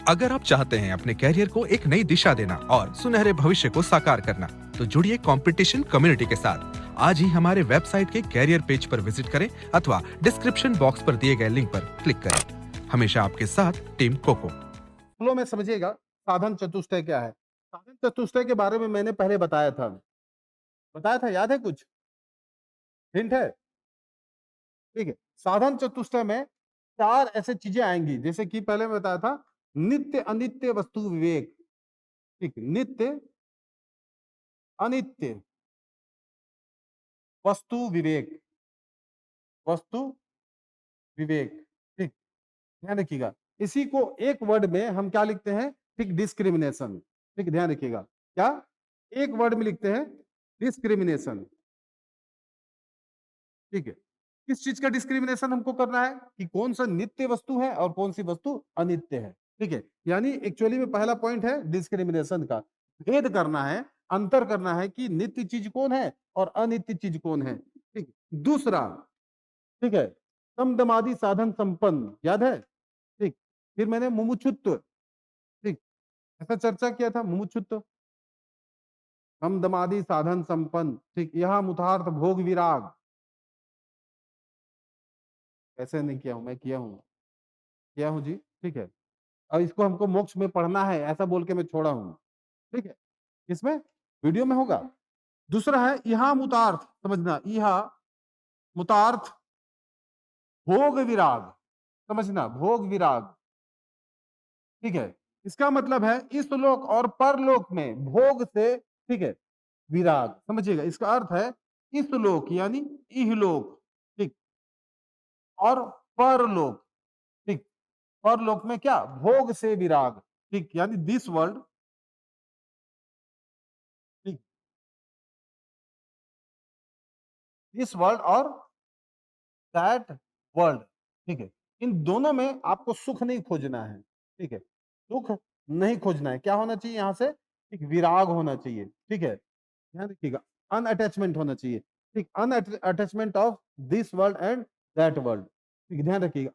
अगर आप चाहते हैं अपने कैरियर को एक नई दिशा देना और सुनहरे भविष्य को साकार करना, तो जुड़िए कंपटीशन कम्युनिटी के साथ। आज ही हमारे वेबसाइट के कैरियर पेज पर विजिट करें अथवा डिस्क्रिप्शन बॉक्स पर दिए गए लिंक पर क्लिक करें। हमेशा आपके साथ टीम कोको। फ्लो में समझिएगा साधन चतुष्टय क्या है। साधन चतुष्टय के बारे में मैंने पहले बताया था, याद है? कुछ हिंट है? ठीक है। साधन चतुष्टय में चार ऐसे चीजें आएंगी, जैसे कि पहले मैं बताया था, नित्य अनित्य वस्तु विवेक। ठीक, नित्य अनित्य वस्तु विवेक, वस्तु विवेक। ठीक, ध्यान रखिएगा। इसी को एक वर्ड में हम क्या लिखते हैं? ठीक, डिस्क्रिमिनेशन। ठीक, ध्यान रखिएगा, क्या एक वर्ड में लिखते हैं? डिस्क्रिमिनेशन। ठीक है। किस चीज का डिस्क्रिमिनेशन हमको करना है कि कौन सा नित्य वस्तु है और कौन सी वस्तु अनित्य है। ठीक है, यानी एक्चुअली में पहला पॉइंट है डिस्क्रिमिनेशन का। भेद करना है, अंतर करना है कि नित्य चीज कौन है और अनित्य चीज कौन है। ठीक, दूसरा, ठीक है, समदमादि साधन संपन्न, याद है? ठीक, फिर मैंने मुमुक्षुत्व, ठीक, ऐसा चर्चा किया था, मुमुक्षुत्व, समदमादि साधन संपन्न। ठीक, यह मुतार्थ भोग विराग। ऐसे नहीं किया हूं मैं, किया हूं जी। ठीक है, अब इसको हमको मोक्ष में पढ़ना है ऐसा बोल के मैं छोड़ा हूं। ठीक है, इसमें वीडियो में होगा। दूसरा है यहाँ मुतार्थ, समझना, यहाँ मुतार्थ भोग विराग, समझना, भोग विराग। ठीक है, इसका मतलब है इस लोक और परलोक में भोग से, ठीक है, विराग। समझिएगा, इसका अर्थ है इस लोक यानी इहलोक, ठीक, और परलोक। ठीक, परलोक में क्या? भोग से विराग। ठीक, यानी दिस वर्ल्ड, ठीक, दिस वर्ल्ड और दैट वर्ल्ड। ठीक है, इन दोनों में आपको सुख नहीं खोजना है। ठीक है, सुख नहीं खोजना है। क्या होना चाहिए यहां से? एक विराग होना चाहिए। ठीक है, ध्यान रखिएगा, अनअटैचमेंट होना चाहिए। ठीक, unattachment of this world and that world. ठीक, ध्यान रखिएगा,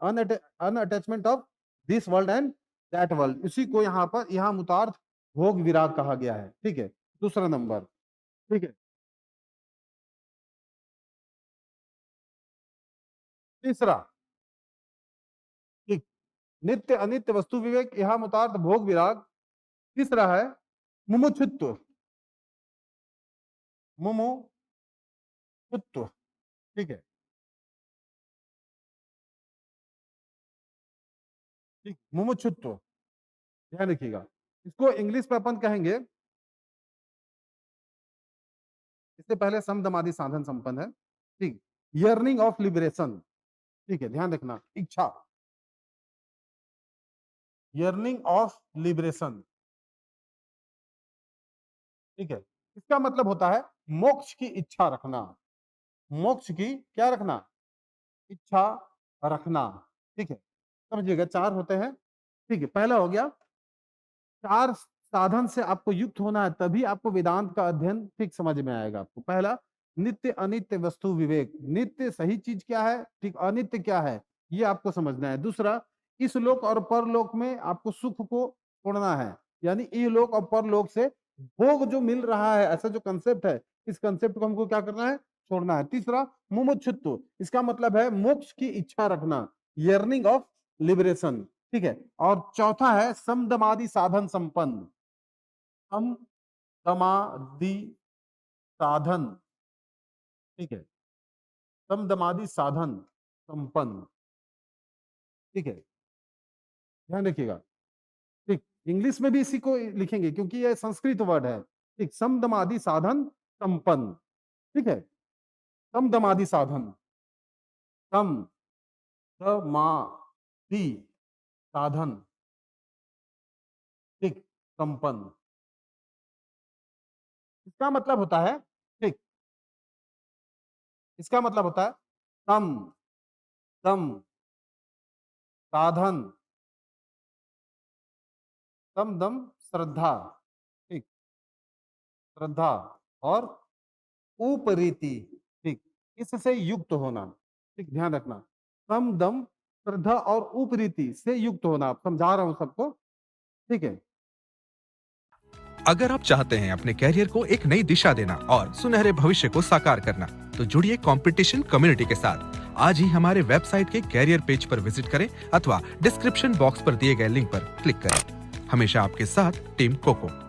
unattachment of this world and that world, इसी को यहाँ पर यहाँ मुतार्थ भोग विराग कहा गया है। ठीक है, दूसरा नंबर। ठीक है, तीसरा, ठीक, नित्य अनित्य वस्तु विवेक, यहाँ मुतार्थ भोग विराग। तीसरा है मुमुक्षुत्व, मुमुक्षुत्व। ठीक है, ठीक, मुमुक्षुत्व, ध्यान रखिएगा। इसको इंग्लिश में अपन कहेंगे, इससे पहले समदमादि साधन संपन्न है। ठीक, यर्निंग ऑफ लिबरेशन। ठीक है, ध्यान रखना, इच्छा, यर्निंग ऑफ लिबरेशन। ठीक है, इसका मतलब होता है मोक्ष की इच्छा रखना, मोक्ष की क्या रखना? इच्छा रखना। ठीक है, समझिएगा, चार होते हैं। ठीक है, पहला हो गया, चार साधन से आपको युक्त होना है, तभी आपको वेदांत का अध्ययन ठीक समझ में आएगा। आपको पहला, नित्य अनित्य वस्तु विवेक। नित्य सही चीज क्या है, ठीक, अनित्य क्या है, ये आपको समझना है। दूसरा, इस लोक और परलोक में आपको सुख को छोड़ना है, यानी इहलोक और परलोक से भोग जो मिल रहा है, ऐसा जो कंसेप्ट है, इस कंसेप्ट को हमको क्या करना है? छोड़ना है। तीसरा, मुमुक्षुत्व, इसका मतलब है मोक्ष की इच्छा रखना, यर्निंग ऑफ लिबरेशन। ठीक है, और चौथा है समदमादि साधन संपन्न, समदमादि साधन। ठीक है, समदमादि साधन संपन्न। ठीक है, ध्यान रखिएगा। ठीक, इंग्लिश में भी इसी को लिखेंगे क्योंकि यह संस्कृत वर्ड है। ठीक, समदमादि साधन संपन्न। ठीक है, समदमादि साधन, समदमादि साधन, ठीक, संपन्न। इसका मतलब होता है, ठीक, इसका मतलब होता है सम, दम, साधन, सम दम श्रद्धा। ठीक, श्रद्धा और उपरीति। ठीक, इससे युक्त होना। ठीक, ध्यान रखना, सम दम श्रद्धा और उपरीति से युक्त होना। आप समझा रहा हूं सबको। ठीक है। अगर आप चाहते हैं अपने कैरियर को एक नई दिशा देना और सुनहरे भविष्य को साकार करना, तो जुड़िए कंपटीशन कम्युनिटी के साथ। आज ही हमारे वेबसाइट के कैरियर पेज पर विजिट करें अथवा डिस्क्रिप्शन बॉक्स पर दिए गए लिंक पर क्लिक करें। हमेशा आपके साथ टीम कोको।